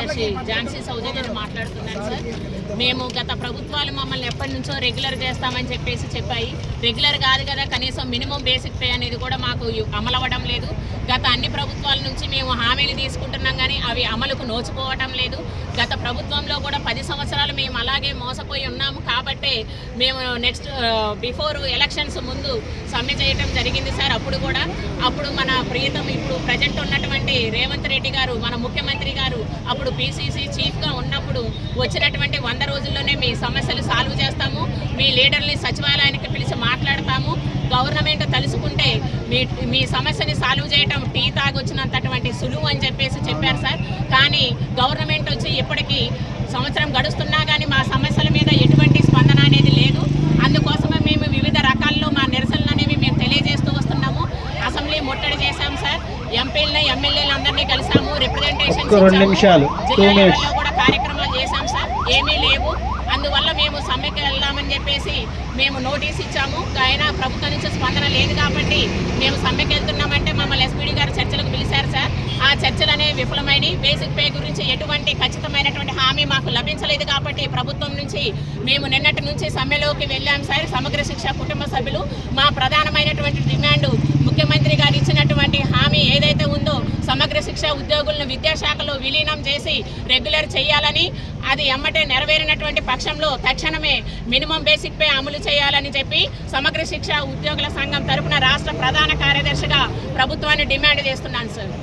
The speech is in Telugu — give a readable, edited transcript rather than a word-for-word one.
కార్యదర్శి ఝాన్సీ సౌజన్యని మాట్లాడుతున్నాను సార్. మేము గత ప్రభుత్వాలు మమ్మల్ని ఎప్పటి నుంచో రెగ్యులర్ చేస్తామని చెప్పాయి. రెగ్యులర్ కాదు కదా, కనీసం మినిమం బేసిక్ పే అనేది కూడా మాకు అమలవ్వడం లేదు. గత అన్ని ప్రభుత్వాల నుంచి మేము హామీలు తీసుకుంటున్నాం కానీ అవి అమలుకు నోచుకోవటం లేదు. గత ప్రభుత్వంలో కూడా 10 సంవత్సరాలు మేము అలాగే మోసపోయి ఉన్నాము. కాబట్టే మేము నెక్స్ట్ బిఫోర్ ఎలక్షన్స్ ముందు సమ్మె చేయటం జరిగింది సార్. అప్పుడు మన ప్రియతం ఇప్పుడు ప్రజెంట్ ఉన్నటువంటి రేవంత్ రెడ్డి గారు, మన ముఖ్యమంత్రి గారు, అప్పుడు పిసిసి చీఫ్గా ఉన్నప్పుడు వచ్చినటువంటి 100 రోజుల్లోనే మీ సమస్యలు సాల్వ్ చేస్తాము, మీ లీడర్ని సచివాలయానికి పిలిచి మాట్లాడతాము, గవర్నమెంట్ తలుసుకుంటే మీ సమస్యని సాల్వ్ చేయటం టీ తాగొచ్చినంతటువంటి సులువు అని చెప్పారు సార్. కానీ గవర్నమెంట్ వచ్చి ఇప్పటికీ సంవత్సరం గడుస్తున్నా కానీ మా సమస్యల మీద ఎటువంటి స్పందన అనేది లేదు. అందుకోసమే మేము వివిధ రకాల్లో మా నిరసనలు అనేవి మేము తెలియజేస్తూ వస్తున్నాము. అసెంబ్లీ ముట్టడి చేశాం సార్, ఎంపీలని ఎమ్మెల్యేలు అందరినీ కలిసాము, రిప్రజెంటేషన్ జిల్లాలలో కూడా కార్యక్రమాలు చేశాం సార్. ఏమీ లేవు. అందువల్ల మేము సమ్మెకి వెళ్దామని చెప్పేసి మేము నోటీస్ ఇచ్చాము. అయినా ప్రభుత్వం నుంచి స్పందన లేదు కాబట్టి మేము సమ్మెకి వెళ్తున్నామంటే మమ్మల్ని ఎస్పీడీ గారు చర్చలకు పిలిచారు సార్. ఆ చర్చలు అనేవి విఫలమైనవి. బేసిక్ పే గురించి ఎటువంటి ఖచ్చితమైనటువంటి హామీ మాకు లభించలేదు కాబట్టి ప్రభుత్వం నుంచి మేము నిన్నటి నుంచి సమ్మెలోకి వెళ్ళాం సార్. సమగ్ర శిక్ష కుటుంబ సభ్యులు మా ప్రధానమైనటువంటి డిమాండ్ ముఖ్యమంత్రి గారు ఇచ్చినటువంటి హామీ ఏదైతే ఉందో సమగ్ర శిక్ష ఉద్యోగులను విద్యాశాఖలో విలీనం చేసి రెగ్యులర్ చేయాలని, అది ఎమ్మటే నెరవేరినటువంటి పక్షంలో తక్షణమే మినిమం బేసిక్ పే అమలు చేయాలని చెప్పి సమగ్ర శిక్ష ఉద్యోగుల సంఘం తరపున రాష్ట్ర ప్రధాన కార్యదర్శిగా ప్రభుత్వాన్ని డిమాండ్ చేస్తున్నాను సార్.